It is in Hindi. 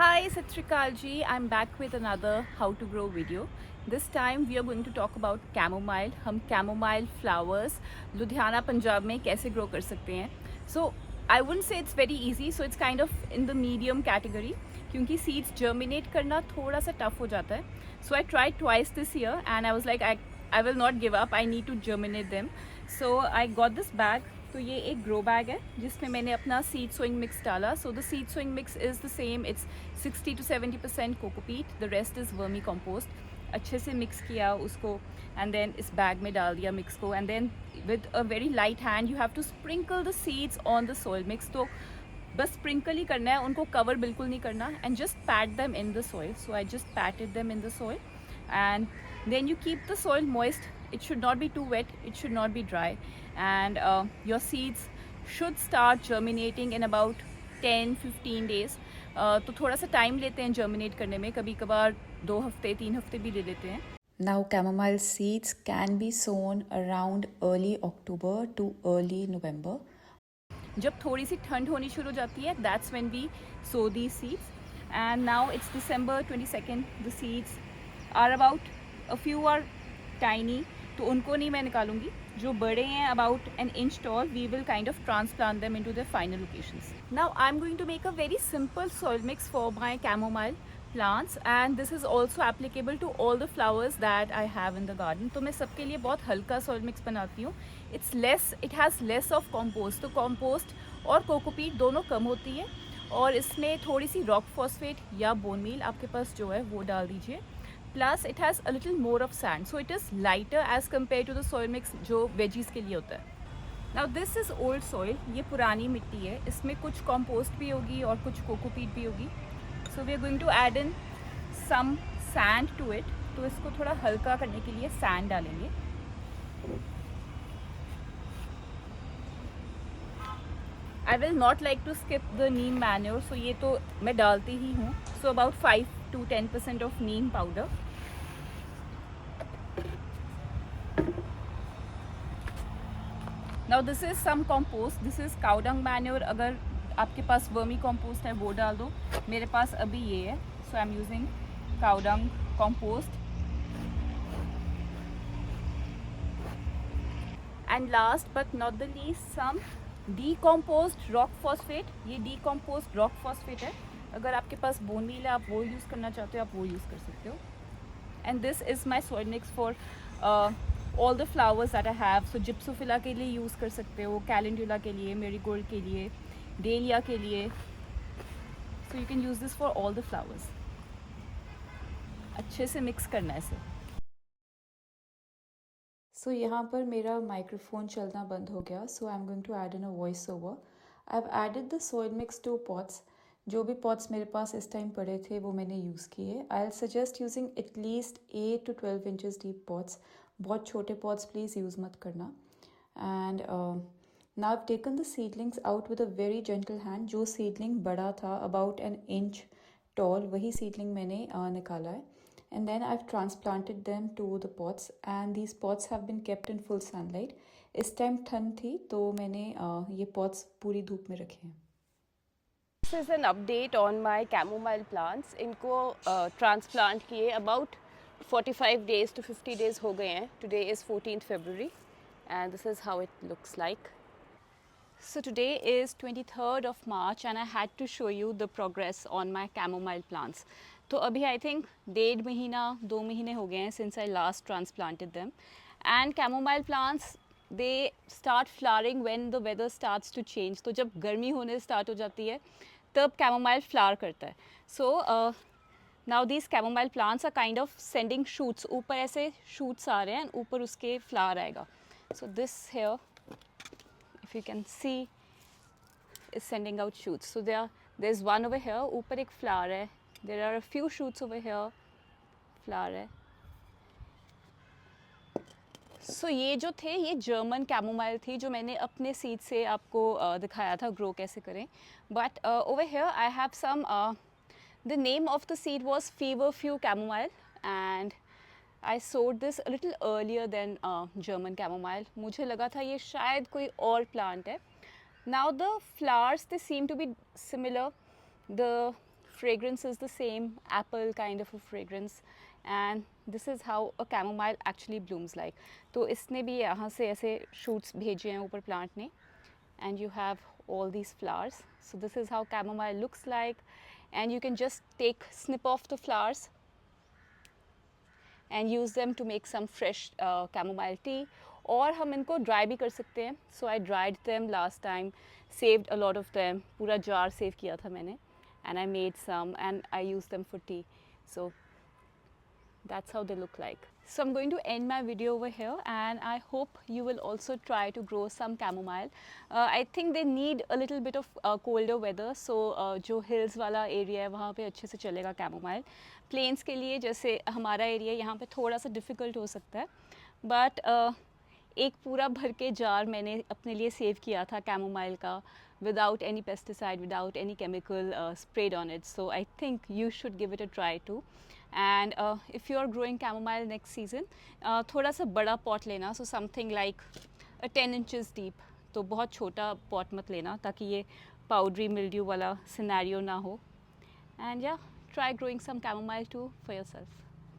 Hi Satrikal ji, I'm back with another how to grow video. This time we are going to talk about chamomile. हम chamomile flowers लुधियाना पंजाब में कैसे grow कर सकते हैं. So I wouldn't say it's very easy. So it's kind of in the medium category क्योंकि seeds germinate करना थोड़ा सा tough हो जाता है. So I tried twice this year and I was like I will not give up. I need to germinate them. So I got this bag. तो ये एक ग्रो बैग है जिसमें मैंने अपना सीड सोइंग मिक्स डाला. So the seed sowing mix is the same. It's 60 to 70% cocopeat, the rest is vermi compost. अच्छे से मिक्स किया उसको एंड देन इस बैग में डाल दिया मिक्स को and then with a very light hand you have to sprinkle the seeds on the soil mix. तो बस स्प्रिंकल ही करना है, उनको कवर बिल्कुल नहीं करना. And just PAT them in the soil. So I just पैटेड them in the soil and then you keep the soil moist. It should not be too wet, it should not be dry, and your seeds should start germinating in about 10-15 days. तो थोड़ा सा टाइम लेते हैं जर्मिनेट करने में, कभी कभार 2 हफ्ते 3 हफ्ते भी ले लेते हैं. Now, chamomile seeds can be sown around early October to early November. जब थोड़ी सी ठंड होनी शुरू हो जाती है, that's when we sow these seeds. And now it's December 22nd. The seeds are about a few are tiny, तो उनको नहीं मैं निकालूंगी. जो बड़े हैं about an inch tall, we will kind of transplant them into their final locations. Now I'm going to make a very simple soil mix for my chamomile plants and this is also applicable to all the flowers that I have in the garden. तो मैं सबके लिए बहुत हल्का soil mix बनाती हूँ. It has less of compost. तो compost और कोकोपीट दोनों कम होती है और इसमें थोड़ी सी रॉक फॉस्फेट या बोन मील आपके पास जो है वो डाल दीजिए. Plus it has a little more of sand, so it is lighter as compare to the soil mix जो वेजीज़ के लिए होता है. Now this is old soil. ये पुरानी मिट्टी है, इसमें कुछ कॉम्पोस्ट भी होगी और कुछ कोकोपीट भी होगी. So we are going to add in some sand to it. तो इसको थोड़ा हल्का करने के लिए सैंड डालेंगे. I will not like to skip the neem manure, so ये तो मैं डालती ही हूँ. So about 5-10% of neem powder. Now this is some compost. This is cow dung manure. अगर आपके पास वर्मी कंपोस्ट है वो डाल दो. मेरे पास अभी ये है, so I am using cow dung compost. And last but not the least some decomposed rock phosphate. ये डीकम्पोज्ड रॉक फॉस्फेट है. अगर आपके पास बोन मील है आप वो यूज़ करना चाहते हो आप वो यूज़ कर सकते हो. And this is my soil mix for all the flowers that I have. So gypsophila के लिए यूज़ कर सकते हो, कैलेंडुला के लिए, मेरीगोल्ड के लिए, डेलिया के लिए. So you can use this for all the flowers. अच्छे से मिक्स करना है इसे. So यहाँ पर मेरा माइक्रोफोन चलना बंद हो गया. So I'm going to add in a voice over. I've added the soil mix to pots. जो भी pots मेरे पास इस टाइम पड़े थे वो मैंने यूज़ किए. I'll suggest using at least 8 to 12 inches deep pots. बहुत छोटे pots please use मत करना. And now I've taken the seedlings out with a very gentle hand. जो seedling बड़ा था about an inch tall वही seedling मैंने निकाला है. And then I've transplanted them to the pots and these pots have been kept in full sunlight. इस टाइम ठंड थी तो मैंने ये pots पूरी धूप में रखे हैं. This is an update on my chamomile plants. इनको transplant किए about 45 days to 50 days हो गए हैं. Today is 14th February and this is how it looks like. So today is 23rd of March and I had to show you the progress on my chamomile plants. तो अभी आई थिंक 1.5 महीना 2 महीने हो गए हैं since I last transplanted them. And chamomile plants they start flowering when the weather starts to change. तो जब गर्मी होने स्टार्ट हो जाती है तब कैमोमाइल फ्लावर करता है. So now these chamomile plants are kind of sending shoots. ऊपर ऐसे शूट्स आ रहे हैं ऊपर उसके फ्लावर आएगा. So this here if you can see is sending out shoots. So there is one over here. ऊपर एक फ्लावर है. There are a few shoots over here. Flower है. So ये जो थे ये जर्मन कैमोमाइल थी जो मैंने अपने सीड से आपको दिखाया था ग्रो कैसे करें. But over here I have some. The name of the seed was Feverfew chamomile and I sowed this a little earlier than German chamomile. मुझे लगा था ये शायद कोई और plant है. Now the flowers they seem to be similar. The fragrance is the same, apple kind of a fragrance, and this is how a chamomile actually blooms like. तो इसने भी यहाँ से ऐसे shoots भेजे हैं ऊपर plant ने, and you have all these flowers. So this is how chamomile looks like, and you can just snip off the flowers and use them to make some fresh chamomile tea, और हम इनको dry भी कर सकते हैं. So I dried them last time, saved a lot of them, पूरा jar save किया था मैंने, and I made some and I used them for tea. So that's how they look like. So I'm going to end my video over here, and I hope you will also try to grow some chamomile. I think they need a little bit of colder weather, so जो hills वाला area है वहाँ पे अच्छे से चलेगा chamomile. Plains के लिए जैसे हमारा area यहाँ पे थोड़ा सा difficult हो सकता है, but एक पूरा भर के jar मैंने अपने लिए save किया था chamomile का, without any pesticide, without any chemical sprayed on it. So I think you should give it a try too. And if you are growing chamomile next season, थोड़ा सा बड़ा pot लेना, so something like 10 inches deep. तो बहुत छोटा pot मत लेना ताकि ये powdery mildew वाला scenario ना हो. And yeah, try growing some chamomile too for yourself.